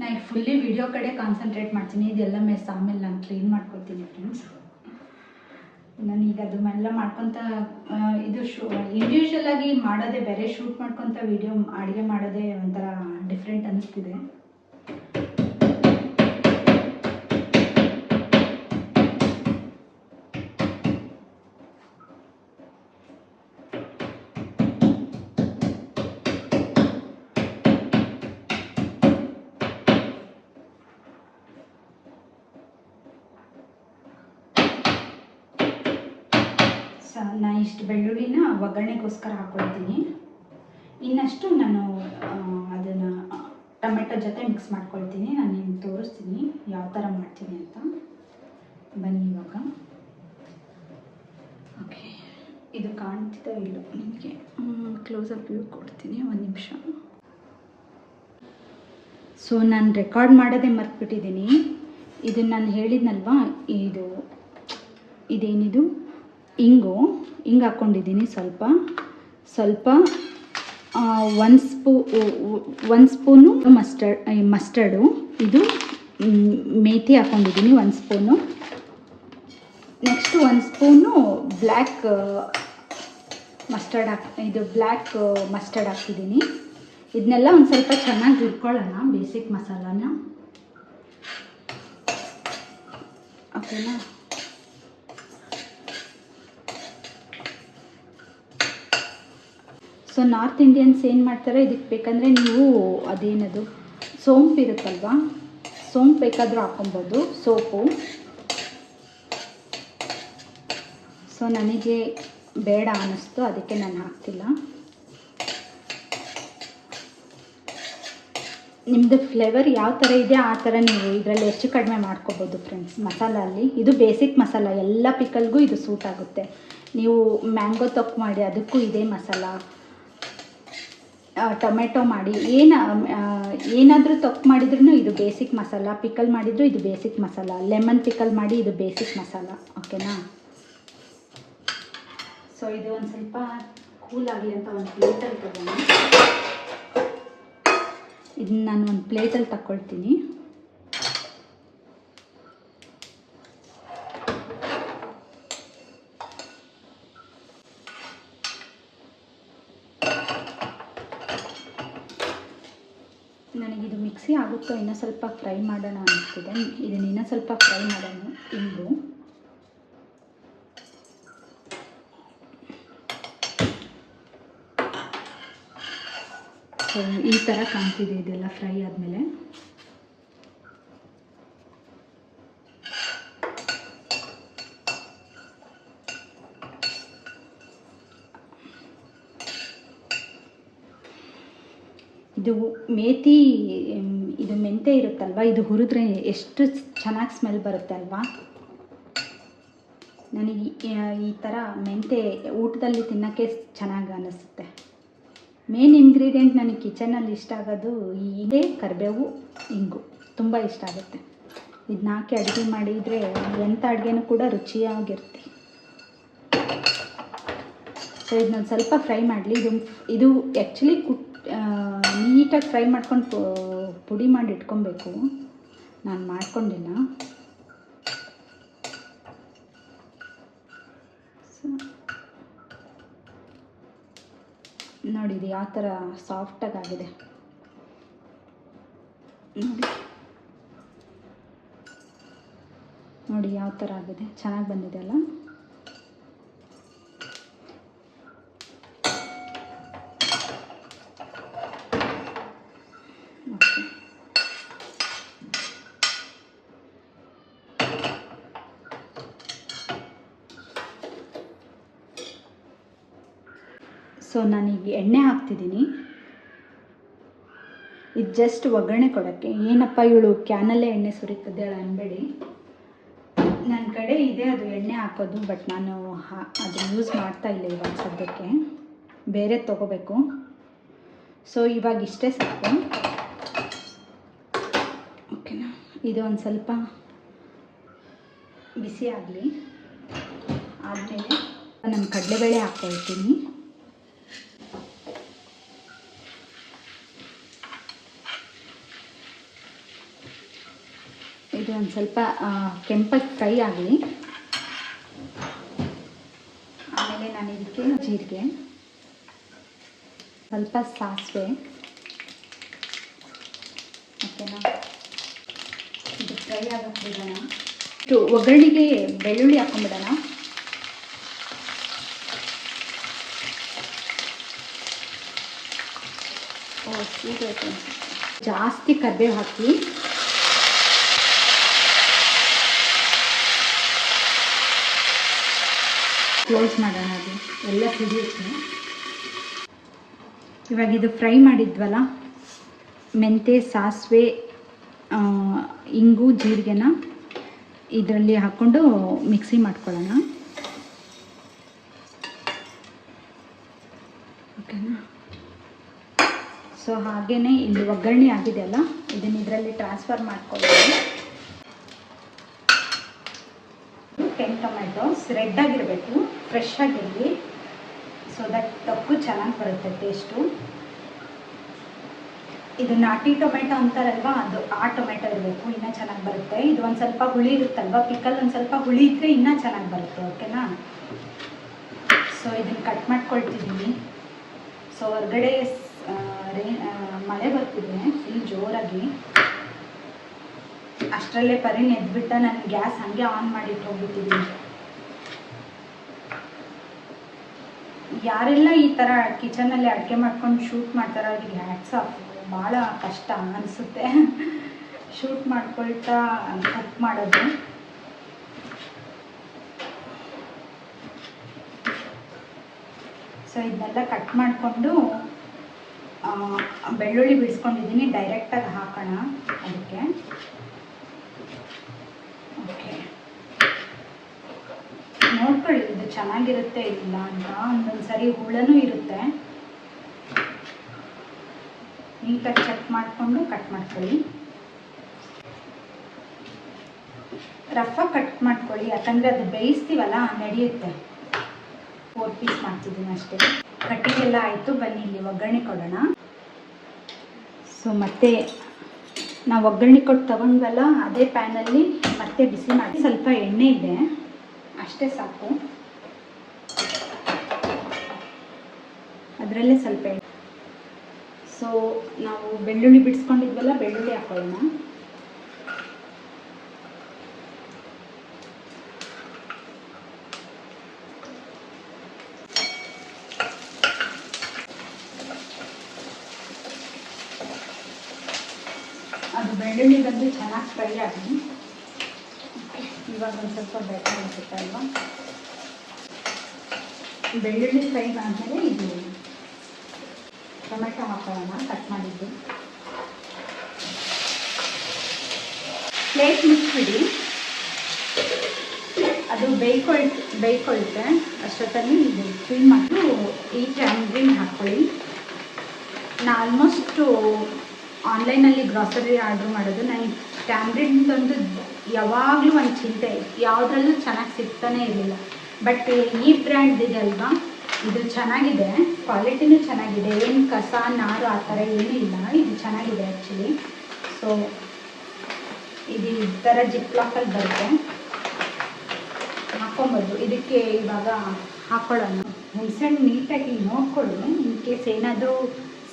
Speaker 1: ನಾನು ಫುಲ್ಲಿ ವಿಡಿಯೋ ಕಡೆ ಕಾನ್ಸಂಟ್ರೇಟ್ ಮಾಡ್ತೀನಿ, ಇದೆಲ್ಲ ಮೆಸ್ ಆಮೇಲೆ ನಾನು ಕ್ಲೀನ್ ಮಾಡ್ಕೊತೀನಿ ಫ್ರೆಂಡ್ಸ್. ನಾನೀಗ ಅದನ್ನೆಲ್ಲ ಮಾಡ್ಕೊತ ಇದು ಇಂಡಿವಿಜುವಲ್ ಆಗಿ ಮಾಡೋದೇ ಬೇರೆ, ಶೂಟ್ ಮಾಡ್ಕೊತ ವಿಡಿಯೋ ಅಡುಗೆ ಮಾಡೋದೇ ಒಂಥರ ಡಿಫ್ರೆಂಟ್ ಅನ್ನಿಸ್ತಿದೆ. ನಾನು ಇಷ್ಟು ಬೆಳ್ಳುಳ್ಳಿನ ಒಗ್ಗರಣೆಗೋಸ್ಕರ ಹಾಕ್ಕೊಳ್ತೀನಿ. ಇನ್ನಷ್ಟು ನಾನು ಅದನ್ನು ಟೊಮೆಟೊ ಜೊತೆ ಮಿಕ್ಸ್ ಮಾಡ್ಕೊಳ್ತೀನಿ. ನಾನು ನಿಮ್ಗೆ ತೋರಿಸ್ತೀನಿ ಯಾವ ಥರ ಮಾಡ್ತೀನಿ ಅಂತ. ಬನ್ನಿ ಇವಾಗ. ಓಕೆ, ಇದು ಕಾಣ್ತಿದ್ದ ಇಲ್ಲ ನಿಮಗೆ, ಕ್ಲೋಸಪ್ ವ್ಯೂ ಕೊಡ್ತೀನಿ, ಒಂದು ನಿಮಿಷ. ಸೊ ನಾನು ರೆಕಾರ್ಡ್ ಮಾಡೋದೇ ಮರ್ತ್ಬಿಟ್ಟಿದ್ದೀನಿ. ಇದನ್ನು ನಾನು ಹೇಳಿದ್ನಲ್ವಾ, ಇದೇನಿದು ಹಿಂಗು ಹಾಕ್ಕೊಂಡಿದ್ದೀನಿ. ಸ್ವಲ್ಪ 1 ಸ್ಪೂನು ಮಸ್ಟರ್ಡು, ಇದು ಮೇಥಿ ಹಾಕ್ಕೊಂಡಿದ್ದೀನಿ 1 spoon. Next 1 spoon black mustard ಹಾಕ್ತಿದ್ದೀನಿ. ಇದನ್ನೆಲ್ಲ ಒಂದು ಸ್ವಲ್ಪ ಚೆನ್ನಾಗಿ ಹುರ್ಕೊಳ್ಳೋಣ, ಬೇಸಿಕ್ ಮಸಾಲಾನ. ಓಕೆನಾ? ಸೊ ನಾರ್ತ್ ಇಂಡಿಯನ್ಸ್ ಏನು ಮಾಡ್ತಾರೆ, ಇದಕ್ಕೆ ಬೇಕಂದರೆ ನೀವು ಅದೇನದು ಸೋಂಪು ಇರುತ್ತಲ್ವ, ಸೋಂಪು ಬೇಕಾದರೂ ಹಾಕೊಬೋದು, ಸೋಪು. ಸೊ ನನಗೆ ಬೇಡ ಅನ್ನಿಸ್ತು, ಅದಕ್ಕೆ ನಾನು ಹಾಕ್ತಿಲ್ಲ. ನಿಮ್ಮದು ಫ್ಲೇವರ್ ಯಾವ ಥರ ಇದೆ ಆ ಥರ ನೀವು ಇದರಲ್ಲಿ ಹೆಚ್ಚು ಕಡಿಮೆ ಮಾಡ್ಕೋಬೋದು ಫ್ರೆಂಡ್ಸ್. ಮಸಾಲಲ್ಲಿ ಇದು ಬೇಸಿಕ್ ಮಸಾಲ, ಎಲ್ಲ ಪಿಕಲ್ಗೂ ಇದು ಸೂಟ್ ಆಗುತ್ತೆ. ನೀವು ಮ್ಯಾಂಗೋ ತೊಕ್ಕು ಮಾಡಿ ಅದಕ್ಕೂ ಇದೇ ಮಸಾಲ, ಟೊಮೆಟೊ ಮಾಡಿ ಏನಾದರೂ ತೊಕ್ಕು ಮಾಡಿದ್ರೂ ಇದು ಬೇಸಿಕ್ ಮಸಾಲ, ಪಿಕಲ್ ಮಾಡಿದರೂ ಇದು ಬೇಸಿಕ್ ಮಸಾಲ, ಲೆಮನ್ ಪಿಕಲ್ ಮಾಡಿ ಇದು ಬೇಸಿಕ್ ಮಸಾಲ. ಓಕೆನಾ? ಸೊ ಇದು ಒಂದು ಸ್ವಲ್ಪ ಕೂಲ್ ಆಗಲಿ ಅಂತ ಒಂದು ಪ್ಲೇಟಲ್ಲಿ ತಗೊಂಡು ಇದನ್ನ ನಾನು ಒಂದು ಪ್ಲೇಟಲ್ಲಿ ತಗೊಳ್ತೀನಿ. ನನಗಿದು ಮಿಕ್ಸಿ ಆಗುತ್ತೋ ಇನ್ನೂ ಸ್ವಲ್ಪ ಫ್ರೈ ಮಾಡೋಣ ಅನ್ನಿಸ್ತಿದೆ. ಇದನ್ನು ಇನ್ನೂ ಸ್ವಲ್ಪ ಫ್ರೈ ಮಾಡೋಣ. ಇಂಗು ಸೊ ಈ ಥರ ಕಾಣ್ತಿದೆ ಇದೆಲ್ಲ ಫ್ರೈ ಆದಮೇಲೆ. ಇದು ಮೇಥಿ, ಇದು ಮೆಂತೆ ಇರುತ್ತಲ್ವ, ಇದು ಹುರಿದ್ರೆ ಎಷ್ಟು ಚೆನ್ನಾಗಿ ಸ್ಮೆಲ್ ಬರುತ್ತೆ ಅಲ್ವಾ. ನನಗೆ ಈ ಥರ ಮೆಂತೆ ಊಟದಲ್ಲಿ ತಿನ್ನೋಕ್ಕೆ ಚೆನ್ನಾಗಿ ಅನ್ನಿಸುತ್ತೆ. ಮೇನ್ ಇಂಗ್ರೀಡಿಯೆಂಟ್ ನನಗೆ ಕಿಚನಲ್ಲಿ ಇಷ್ಟ ಆಗೋದು ಇದೇ ಕರಿಬೇವು, ಇಂಗು ತುಂಬ ಇಷ್ಟ ಆಗುತ್ತೆ. ಇದನ್ನ ಹಾಕಿ ಅಡುಗೆ ಮಾಡಿದರೆ ಎಂಥ ಅಡುಗೆನೂ ಕೂಡ ರುಚಿಯಾಗಿರುತ್ತೆ. ಸೊ ಇದನ್ನೊಂದು ಸ್ವಲ್ಪ ಫ್ರೈ ಮಾಡಲಿ. ಇದು ಆ್ಯಕ್ಚುಲಿ ನೀಟಾಗಿ ಫ್ರೈ ಮಾಡ್ಕೊಂಡು ಪುಡಿ ಮಾಡಿ ಇಟ್ಕೊಬೇಕು. ನಾನು ಮಾಡ್ಕೊಂಡಿಲ್ಲ. ಸೊ ನೋಡಿ ಇದು ಯಾವ ಥರ ಸಾಫ್ಟಾಗಿ ಆಗಿದೆ ನೋಡಿ ಯಾವ ಥರ ಆಗಿದೆ, ಚೆನ್ನಾಗಿ ಬಂದಿದೆ ಅಲ್ಲ. ಓಕೆ, ಸೊ ನಾನೀಗ ಎಣ್ಣೆ ಹಾಕ್ತಿದ್ದೀನಿ. ಇದು ಜಸ್ಟ್ ಒಗ್ಗರಣೆ ಕೊಡೋಕ್ಕೆ. ಏನಪ್ಪ ಇವಳು ಕ್ಯಾನಲ್ಲೇ ಎಣ್ಣೆ ಸುರಿತಿದ್ದಾಳೆ ಅನ್ಬೇಡಿ, ನನ್ನ ಕಡೆ ಇದೆ ಅದು ಎಣ್ಣೆ ಹಾಕೋದು, ಬಟ್ ನಾನು ಅದು ಯೂಸ್ ಮಾಡ್ತಾ ಇಲ್ಲ ಇವಾಗ ಸದ್ಯಕ್ಕೆ, ಬೇರೆ ತೊಗೋಬೇಕು. ಸೊ ಇವಾಗ ಇಷ್ಟೇ ಸಾಕು. ಓಕೆನಾ, ಇದು ಒಂದು ಸ್ವಲ್ಪ ಬಿಸಿ ಆಗಲಿ. ಆದಮೇಲೆ ನಾನು ಕಡಲೆಬೇಳೆ ಹಾಕ್ಕೊಳ್ತೀನಿ. ಇದು ಒಂದು ಸ್ವಲ್ಪ ಕೆಂಪಾಗಿ ಫ್ರೈ ಆಗಲಿ. ಆಮೇಲೆ ನಾನು ಇದಕ್ಕೆ ಜೀರಿಗೆ, ಸ್ವಲ್ಪ ಸಾಸಿವೆ, ಓಕೆನಾ, ಇದು ಫ್ರೈ ಆಗೋಕ್ಕೆ ಬಿಡೋಣ. ಇದು ಒಗ್ಗರಣೆಗೆ ಬೆಳ್ಳುಳ್ಳಿ ಹಾಕೊಂಡ್ಬಿಡೋಣ. ಸ್ವೀಟ್ ಆಯಿತು. ಜಾಸ್ತಿ ಕರಿಬೇವು ಹಾಕಿ ಕ್ಲೋಸ್ ಮಾಡೋಣ. ಅದು ಎಲ್ಲ ಸಿಡಿಯುತ್ತೆ. ಇವಾಗ ಇದು ಫ್ರೈ ಮಾಡಿದ್ವಲ್ಲ, ಮೆಂತೆ, ಸಾಸಿವೆ, ಇಂಗು, ಜೀರಿಗೆನ ಇದರಲ್ಲಿ ಹಾಕ್ಕೊಂಡು ಮಿಕ್ಸಿ ಮಾಡ್ಕೊಳ್ಳೋಣ. ಓಕೆನಾ, ಸೊ ಹಾಗೆಯೇ ಇಲ್ಲಿ ಒಗ್ಗರಣೆ ಆಗಿದೆಯಲ್ಲ, ಇದನ್ನು ಇದರಲ್ಲಿ ಟ್ರಾನ್ಸ್ಫರ್ ಮಾಡ್ಕೊಳ್ಳೋಣ. 10 ಟೊಮೆಟೊಸ್ ರೆಡ್ ಆಗಿರಬೇಕು, ಫ್ರೆಶ್ ಆಗಿರಲಿ, ಸೊ ದಟ್ ತಪ್ಪು ಚೆನ್ನಾಗಿ ಬರುತ್ತೆ ಟೇಸ್ಟು. ಇದು ನಾಟಿ ಟೊಮೆಟೊ ಅಂತಾರಲ್ವ, ಅದು ಆ ಟೊಮೆಟೊ ಇರಬೇಕು, ಇನ್ನೂ ಚೆನ್ನಾಗಿ ಬರುತ್ತೆ. ಇದು ಒಂದು ಸ್ವಲ್ಪ ಹುಳಿ ಇರುತ್ತಲ್ವ, ಪಿಕಲ್ ಒಂದು ಸ್ವಲ್ಪ ಹುಳಿ ಇದ್ದರೆ ಇನ್ನೂ ಚೆನ್ನಾಗಿ ಬರುತ್ತೆ. ಓಕೆನಾ, ಸೊ ಇದನ್ನು ಕಟ್ ಮಾಡ್ಕೊಳ್ತಿದ್ದೀನಿ. ಸೊ ಹೊರಗಡೆ ಮಳೆ ಬರ್ತಿದೆ ಫುಲ್ ಜೋರಾಗಿ. ಅಷ್ಟರಲ್ಲೇ ಪರಿನ್ ಎದ್ಬಿಟ್ಟ, ನಾನು ಗ್ಯಾಸ್ ಹಾಗೆ ಆನ್ ಮಾಡಿಟ್ಟು ಹೋಗ್ಬಿಟ್ಟಿದ್ದೀನಿ. ಯಾರೆಲ್ಲ ಈ ಥರ ಕಿಚನಲ್ಲಿ ಅಡುಗೆ ಮಾಡ್ಕೊಂಡು ಶೂಟ್ ಮಾಡ್ತಾರೋ ಅವ್ರಿಗೆ ಹ್ಯಾಟ್ಸ್ ಆಫ್. ಭಾಳ ಕಷ್ಟ ಅನಿಸುತ್ತೆ ಶೂಟ್ ಮಾಡ್ಕೊಳ್ತಾ ಕುಕ್ ಮಾಡೋದು. ಸೊ ಇದನ್ನೆಲ್ಲ ಕಟ್ ಮಾಡಿಕೊಂಡು ಬೆಳ್ಳುಳ್ಳಿ ಬಿಡಿಸ್ಕೊಂಡಿದ್ದೀನಿ, ಡೈರೆಕ್ಟಾಗಿ ಹಾಕೋಣ ಅದಕ್ಕೆ. ಓಕೆ, ನೋಡ್ಕೊಳ್ಳಿ ಇದು ಚೆನ್ನಾಗಿರುತ್ತೆ ಇಲ್ಲ ಅಂತ. ಒಂದೊಂದು ಸರಿ ಹುಳನೂ ಇರುತ್ತೆ, ನೀಟಾಗಿ ಚೆಕ್ ಮಾಡಿಕೊಂಡು ಕಟ್ ಮಾಡ್ಕೊಳ್ಳಿ. ರಫಾಗಿ ಕಟ್ ಮಾಡ್ಕೊಳ್ಳಿ, ಯಾಕಂದರೆ ಅದು ಬೇಯಿಸ್ತೀವಲ್ಲ ನಡೆಯುತ್ತೆ. 4 ಪೀಸ್ ಮಾಡ್ತಿದ್ದೀನಿ ಅಷ್ಟೇ. ಕಟ್ಟಿಂಗ್ ಎಲ್ಲ ಆಯಿತು. ಬನ್ನಿ ಇಲ್ಲಿ ಒಗ್ಗರಣೆ ಕೊಡೋಣ. ಸೊ ಮತ್ತೆ ನಾವು ಒಗ್ಗರಣೆ ಕೊಟ್ಟು ತಗೊಂಡ್ವಲ್ಲ, ಅದೇ ಪ್ಯಾನಲ್ಲಿ ಮತ್ತೆ ಬಿಸಿ ಮಾಡಿ, ಸ್ವಲ್ಪ ಎಣ್ಣೆ ಇದೆ ಅಷ್ಟೇ ಸಾಕು. ಅದರಲ್ಲೇ ಸ್ವಲ್ಪ ಎಣ್ಣೆ. ಸೊ ನಾವು ಬೆಳ್ಳುಳ್ಳಿ ಬಿಡಿಸ್ಕೊಂಡಿದ್ವಲ್ಲ, ಬೆಳ್ಳುಳ್ಳಿ ಹಾಕೊಳ್ಳೋಣ. ಅದು ಬೆಳ್ಳುಳ್ಳಿ ಬಂದು ಚೆನ್ನಾಗಿ ಫ್ರೈ ಆಗಿ, ಇವಾಗ ಒಂದು ಸ್ವಲ್ಪ ಬೆಟರ್ ಅನಿಸುತ್ತೆ ಅಲ್ವಾ. ಬೆಳ್ಳುಳ್ಳಿ ಫ್ರೈ ಆದಮೇಲೆ ಇದು ಟೊಮೆಟೊ ಹಾಕೋಣ, ಕಟ್ ಮಾಡಿದ್ದು. ಪ್ಲೇಟ್ ಮುಚ್ಚಿಬಿಡಿ, ಅದು ಬೇಯ್ಕೊಳುತ್ತೆ. ಅಷ್ಟೊತ್ತಲ್ಲಿ ಇದು ಕ್ಲೀನ್ ಮಾಡಿ ಈ ಟ್ಯಾಮ್ರಿನ್ ಹಾಕ್ಕೊಳ್ಳಿ. ನಾನು ಆಲ್ಮೋಸ್ಟು ಆನ್ಲೈನಲ್ಲಿ ಗ್ರಾಸರಿ ಆರ್ಡ್ರ್ ಮಾಡೋದು. ನನಗೆ ಟ್ಯಾಮ್ರಿನ್ದೊಂದು ಯಾವಾಗಲೂ ಒಂದು ಚಿಂತೆ, ಯಾವುದ್ರಲ್ಲೂ ಚೆನ್ನಾಗಿ ಸಿಗ್ತಾನೆ ಇರಲಿಲ್ಲ. ಬಟ್ ಈ ಬ್ರ್ಯಾಂಡ್ ಇದೆ ಅಲ್ವಾ, ಇದು ಚೆನ್ನಾಗಿದೆ, ಕ್ವಾಲಿಟಿನೂ ಚೆನ್ನಾಗಿದೆ, ಏನು ಕಸ ನಾರು ಆ ಥರ ಏನೂ ಇಲ್ಲ. ಇದು ಚೆನ್ನಾಗಿದೆ ಆ್ಯಕ್ಚುಲಿ. ಸೊ ಇದು ಈ ಥರ ಜಿಪ್ ಲಾಕಲ್ಲಿ ಬರುತ್ತೆ, ಹಾಕ್ಕೊಬೋದು. ಇದಕ್ಕೆ ಇವಾಗ ಹಾಕ್ಕೊಳ್ಳೋಣ. ಹುಣಸೆಹಣ್ಣು ನೀಟಾಗಿ ನೋಡ್ಕೊಳ್ಳಿ, ಇನ್ ಕೇಸ್ ಏನಾದರೂ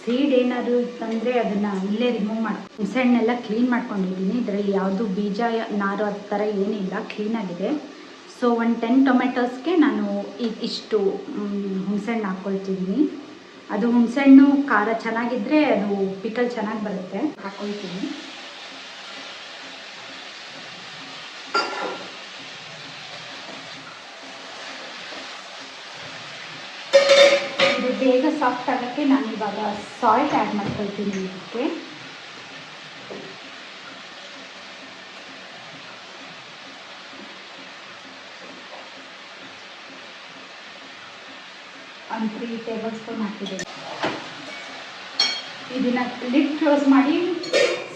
Speaker 1: ಸೀಡ್ ಏನಾದರೂ ಇತ್ತಂದರೆ ಅದನ್ನು ಇಲ್ಲೇ ರಿಮೂವ್ ಮಾಡಿ. ಹುಣಸೆಹಣ್ಣೆಲ್ಲ ಕ್ಲೀನ್ ಮಾಡ್ಕೊಂಡಿದ್ದೀನಿ, ಇದರಲ್ಲಿ ಯಾವುದು ಬೀಜ ನಾರು ಆ ಥರ ಏನಿಲ್ಲ, ಕ್ಲೀನಾಗಿದೆ. ಸೊ ಒಂದು 10 ಟೊಮೆಟೊಸ್ಗೆ ನಾನು ಇಷ್ಟು ಹುಣಸೆಹಣ್ಣು ಹಾಕ್ಕೊಳ್ತಿದ್ದೀನಿ. ಅದು ಹುಣಸೆಹಣ್ಣು ಖಾರ ಚೆನ್ನಾಗಿದ್ದರೆ ಅದು ಪಿಕಲ್ ಚೆನ್ನಾಗಿ ಬರುತ್ತೆ. ಹಾಕ್ಕೊಳ್ತೀನಿ. ಇದು ಬೇಗ ಸಾಫ್ಟ್ ಆಗೋಕ್ಕೆ ನಾನು ಇವಾಗ ಸಾಲ್ಟ್ ಆ್ಯಡ್ ಮಾಡ್ಕೊಳ್ತೀನಿ. ಇದಕ್ಕೆ ಒಂದು 3 ಟೇಬಲ್ ಸ್ಪೂನ್ ಹಾಕಿದ್ದೀನಿ. ಇದನ್ನು ಲಿಡ್ ಕ್ಲೋಸ್ ಮಾಡಿ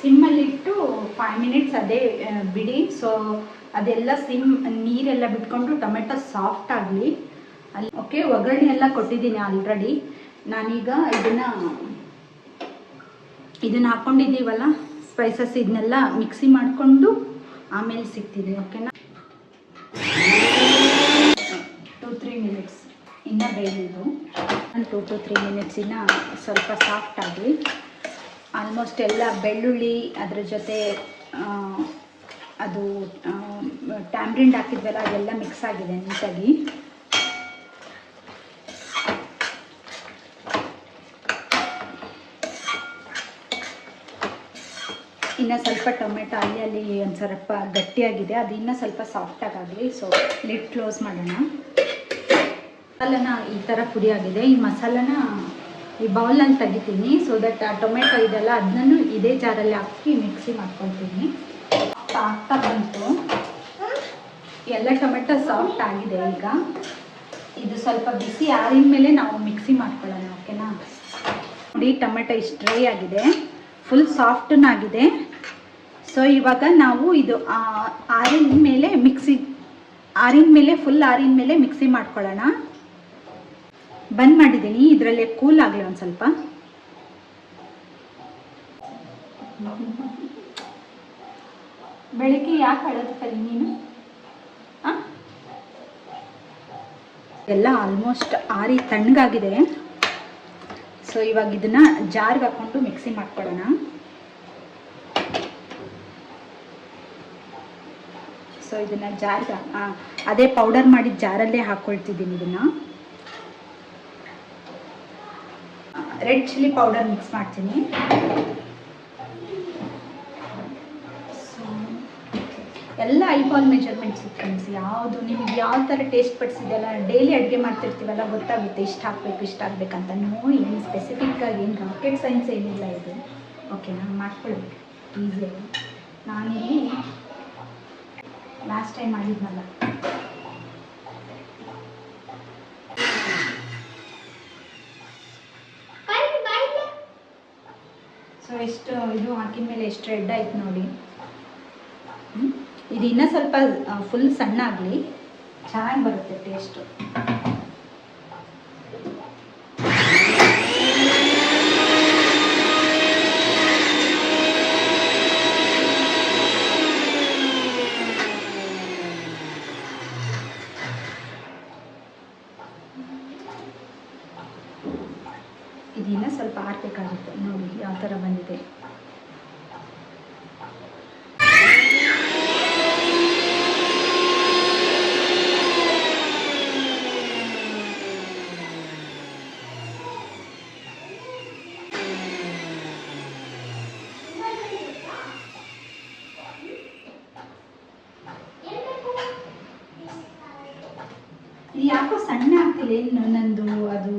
Speaker 1: ಸಿಮ್ಮಲ್ಲಿಟ್ಟು 5 ಮಿನಿಟ್ಸ್ ಅದೇ ಬಿಡಿ. ಸೊ ಅದೆಲ್ಲ ನೀರೆಲ್ಲ ಬಿಟ್ಕೊಂಡು ಟೊಮೆಟೊ ಸಾಫ್ಟ್ ಆಗಲಿ ಅಲ್ಲಿ. ಓಕೆ, ಒಗ್ಗರಣೆ ಎಲ್ಲ ಕೊಟ್ಟಿದ್ದೀನಿ ಆಲ್ರೆಡಿ. ನಾನೀಗ ಇದನ್ನು ಹಾಕ್ಕೊಂಡಿದ್ದೀವಲ್ಲ ಸ್ಪೈಸಸ್, ಇದನ್ನೆಲ್ಲ ಮಿಕ್ಸಿ ಮಾಡಿಕೊಂಡು ಆಮೇಲೆ ಸಿಗ್ತೀನಿ. ಓಕೆನಾ? 2-3 ಮಿನಿಟ್ಸ್ ಇನ್ನೂ ಬೇಯಿದು. 2 to 3 ಮಿನಿಟ್ಸ್ ಇನ್ನೂ ಸ್ವಲ್ಪ ಸಾಫ್ಟ್ ಆಗಲಿ. ಆಲ್ಮೋಸ್ಟ್ ಎಲ್ಲ ಬೆಳ್ಳುಳ್ಳಿ ಅದ್ರ ಜೊತೆ ಅದು ಟ್ಯಾಮ್ರಿಂಡ್ ಹಾಕಿದ್ವಲ್ಲ ಅದೆಲ್ಲ ಮಿಕ್ಸ್ ಆಗಿದೆ ನೀಟಾಗಿ. ಇನ್ನು ಸ್ವಲ್ಪ ಟೊಮೆಟೊ ಅಲ್ಲಿ ಒಂದು ಸ್ವಲ್ಪ ಗಟ್ಟಿಯಾಗಿದೆ, ಅದು ಇನ್ನೂ ಸ್ವಲ್ಪ ಸಾಫ್ಟಾಗಲಿ. ಸೊ ಲಿಡ್ ಕ್ಲೋಸ್ ಮಾಡೋಣ. ಮಸಾಲನ ಈ ಥರ ಪುಡಿ ಆಗಿದೆ. ಈ ಮಸಾಲನ ಈ ಬೌಲಲ್ಲಿ ತೆಗಿತೀನಿ. ಸೊ ದಟ್ ಆ ಟೊಮೆಟೊ ಇದೆಲ್ಲ ಅದನ್ನು ಇದೇ ಜಾರಲ್ಲಿ ಹಾಕಿ ಮಿಕ್ಸಿ ಮಾಡ್ಕೊಳ್ತೀನಿ. ಆಗ್ತಾ ಬಂತು, ಎಲ್ಲ ಟೊಮೆಟೊ ಸಾಫ್ಟ್ ಆಗಿದೆ. ಈಗ ಇದು ಸ್ವಲ್ಪ ಬಿಸಿ ಆರಿದ ಮೇಲೆ ನಾವು ಮಿಕ್ಸಿ ಮಾಡ್ಕೊಳ್ಳೋಣ. ಓಕೆನಾ? ನೋಡಿ, ಟೊಮೆಟೊ ಇಷ್ಟು ಡ್ರೈ ಆಗಿದೆ, ಫುಲ್ ಸಾಫ್ಟೂ ಆಗಿದೆ. ಸೊ ಇವಾಗ ನಾವು ಇದು ಆರಿದ ಮೇಲೆ ಫುಲ್ ಆರಿದ ಮೇಲೆ ಮಿಕ್ಸಿ ಮಾಡ್ಕೊಳ್ಳೋಣ. ಬಂದ್ ಮಾಡಿದ್ದೀನಿ, ಇದರಲ್ಲೇ ಕೂಲ್ ಆಗಲಿ ಒಂದು ಸ್ವಲ್ಪ. ಬೆಳಿಗ್ಗೆ ಯಾಕೆ ಅಳೋದಕ್ಕಲ್ಲಿ ನೀನು? ಎಲ್ಲ ಆಲ್ಮೋಸ್ಟ್ ಆರಿ ತಣ್ಣಗಾಗಿದೆ. ಸೊ ಇವಾಗ ಇದನ್ನ ಜಾರ್ಗೆ ಹಾಕ್ಕೊಂಡು ಮಿಕ್ಸಿ ಮಾಡ್ಕೊಳ್ಳೋಣ. ಸೊ ಇದನ್ನ ಜಾರ್ಗೆ ಅದೇ ಪೌಡರ್ ಮಾಡಿದ ಜಾರಲ್ಲೇ ಹಾಕ್ಕೊಳ್ತಿದ್ದೀನಿ. ಇದನ್ನ ರೆಡ್ ಚಿಲ್ಲಿ ಪೌಡರ್ ಮಿಕ್ಸ್ ಮಾಡ್ತೀನಿ. ಎಲ್ಲ ಐಬಾಲ್ ಮೆಜರ್ಮೆಂಟ್ಸ್ ಫ್ರೆಂಡ್ಸ್. ಯಾವುದು ನಿಮಗೆ ಯಾವ ಥರ ಟೇಸ್ಟ್ ಪಡಿಸಿದೆಲ್ಲ ಡೈಲಿ ಅಡುಗೆ ಮಾಡ್ತಿರ್ತೀವಲ್ಲ, ಗೊತ್ತಾಗುತ್ತೆ ಇಷ್ಟು ಹಾಕಬೇಕು ಇಷ್ಟು ಹಾಕ್ಬೇಕಂತ. ಏನು ಸ್ಪೆಸಿಫಿಕ್ಕಾಗಿ ಏನು ರಾಕೆಟ್ ಸೈನ್ಸ್ ಏನಿಲ್ಲ ಇದು. ಓಕೆನಾ? ಮಾಡ್ಕೊಳ್ಬೇಕು ಈಸಿಯಾಗಿ. ನಾನಿಲ್ಲಿ ಲಾಸ್ಟ್ ಟೈಮ್ ಮಾಡಿದ್ನಲ್ಲ, ಸೊ ಎಷ್ಟು ಇದು ಹಾಕಿದ ಮೇಲೆ ಎಷ್ಟು ರೆಡ್ ಆಯ್ತು ನೋಡಿ. ಇದು ಇನ್ನೂ ಸ್ವಲ್ಪ ಫುಲ್ ಸಣ್ಣ ಆಗಲಿ, ಚೆನ್ನಾಗಿ ಬರುತ್ತೆ ಟೇಸ್ಟು. ಇದನ್ನ ಸ್ವಲ್ಪ ಆರಬೇಕಾಗುತ್ತೆ. ನೋಡಿ ಯಾವ ಥರ ಬಂದಿದೆ. ಯಾಕೋ ಸಣ್ಣ ಆಗ್ತಿಲ್ಲ, ಏನು ನಂದು ಅದು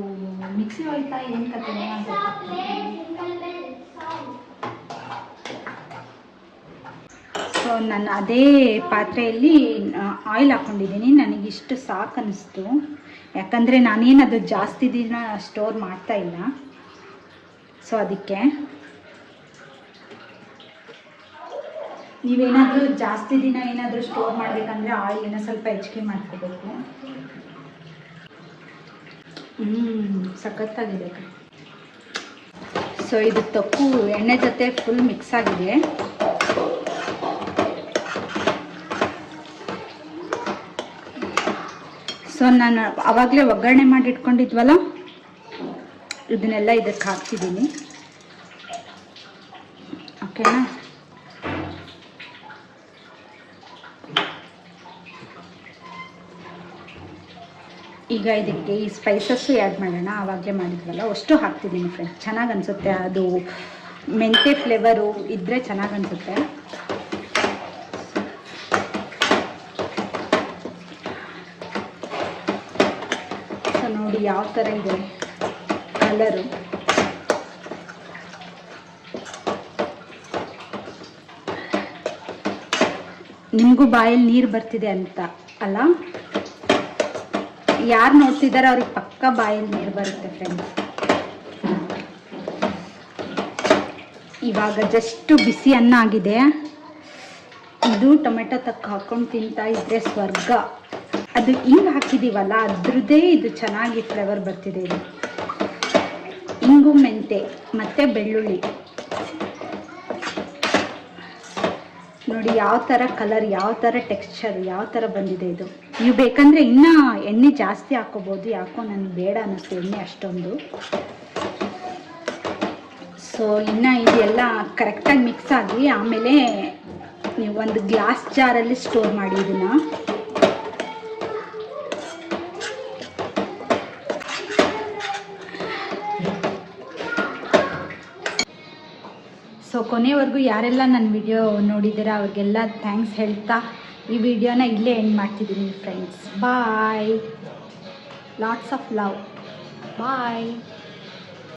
Speaker 1: ಮಿಕ್ಸಿ ಹೋಯ್ತಾ ಏನು ಕತೆ ಅಂತ. ಸೊ ನಾನು ಅದೇ ಪಾತ್ರೆಯಲ್ಲಿ ಆಯಿಲ್ ಹಾಕ್ಕೊಂಡಿದ್ದೀನಿ. ನನಗಿಷ್ಟು ಸಾಕು ಅನ್ನಿಸ್ತು, ಯಾಕಂದರೆ ನಾನೇನು ಅದು ಜಾಸ್ತಿ ದಿನ ಸ್ಟೋರ್ ಮಾಡ್ತಾ ಇಲ್ಲ. ಸೊ ಅದಕ್ಕೆ ನೀವೇನಾದರೂ ಜಾಸ್ತಿ ದಿನ ಏನಾದರೂ ಸ್ಟೋರ್ ಮಾಡಬೇಕಂದ್ರೆ ಆಯಿಲನ್ನು ಸ್ವಲ್ಪ ಹೆಚ್ಚಿಗೆ ಮಾಡ್ಕೋಬೇಕು. ಸಖತ್ತಾಗಿದೆ. ಸೊ ಇದು ತೊಕ್ಕು ಎಣ್ಣೆ ಜೊತೆ ಫುಲ್ ಮಿಕ್ಸ್ ಆಗಿದೆ. ಸೊ ನಾನು ಆವಾಗಲೇ ಒಗ್ಗರಣೆ ಮಾಡಿ ಇಟ್ಕೊಂಡಿದ್ವಲ್ಲ, ಇದನ್ನೆಲ್ಲ ಇದಕ್ಕೆ ಹಾಕ್ತಿದ್ದೀನಿ. ಓಕೆನಾ? ಈಗ ಇದಕ್ಕೆ ಈ ಸ್ಪೈಸಸ್ಸು ಆ್ಯಡ್ ಮಾಡೋಣ. ಆವಾಗಲೇ ಮಾಡಿದ್ವಲ್ಲ ಅಷ್ಟು ಹಾಕ್ತಿದ್ದೀನಿ ಫ್ರೆಂಡ್ಸ್. ಚೆನ್ನಾಗಿ ಅನಿಸುತ್ತೆ, ಅದು ಮೆಂತ್ಯ ಫ್ಲೇವರು ಇದ್ದರೆ ಚೆನ್ನಾಗಿ ಅನಿಸುತ್ತೆ. ಸೊ ನೋಡಿ ಯಾವ ಥರ ಇದೆ ಕಲರು. ನಿಮಗೂ ಬಾಯಲ್ಲಿ ನೀರು ಬರ್ತಿದೆ ಅಂತ ಅಲ್ಲ? ಯಾರು ನೋಡ್ತಿದ್ದಾರೆ ಅವ್ರಿಗೆ ಪಕ್ಕ ಬಾಯಲ್ಲಿ ನೀರು ಬರುತ್ತೆ ಫ್ರೆಂಡ್ಸ್. ಇವಾಗ ಜಸ್ಟ್ ಬಿಸಿ ಅನ್ನ ಆಗಿದೆ. ಇದು ಟೊಮೆಟೊ ತಕ್ಕ ಹಾಕೊಂಡು ತಿಂತಾ ಇದ್ರೆ ಸ್ವರ್ಗ. ಅದು ಹಿಂಗೆ ಹಾಕಿದ್ದೀವಲ್ಲ ಅದ್ರದ್ದೇ ಇದು ಚೆನ್ನಾಗಿ ಫ್ಲೇವರ್ ಬರ್ತಿದೆ. ಇದು ಹಿಂಗು, ಮೆಂತೆ ಮತ್ತು ಬೆಳ್ಳುಳ್ಳಿ ನೋಡಿ ಯಾವ ಥರ ಕಲರ್, ಯಾವ ಥರ ಟೆಕ್ಸ್ಚರ್, ಯಾವ ಥರ ಬಂದಿದೆ ಇದು. ನೀವು ಬೇಕಂದರೆ ಇನ್ನೂ ಎಣ್ಣೆ ಜಾಸ್ತಿ ಹಾಕೋಬೋದು. ಯಾಕೋ ನನಗೆ ಬೇಡ ಅನ್ನಿಸ್ತು ಎಣ್ಣೆ ಅಷ್ಟೊಂದು. ಸೊ ಇನ್ನು ಇದೆಲ್ಲ ಕರೆಕ್ಟಾಗಿ ಮಿಕ್ಸ್ ಆಗಿ ಆಮೇಲೆ ನೀವು ಒಂದು ಗ್ಲಾಸ್ ಜಾರಲ್ಲಿ ಸ್ಟೋರ್ ಮಾಡಿ ಇದನ್ನು. ಸೊ ಕೊನೆವರೆಗೂ ಯಾರೆಲ್ಲ ನನ್ನ ವಿಡಿಯೋ ನೋಡಿದ್ದೀರಾ ಅವ್ರಿಗೆಲ್ಲ ಥ್ಯಾಂಕ್ಸ್ ಹೇಳ್ತಾ ಈ ವಿಡಿಯೋನ ಇಲ್ಲೇ ಎಂಡ್ ಮಾಡ್ತಿದ್ದೀನಿ friends. Bye. Lots of love. Bye.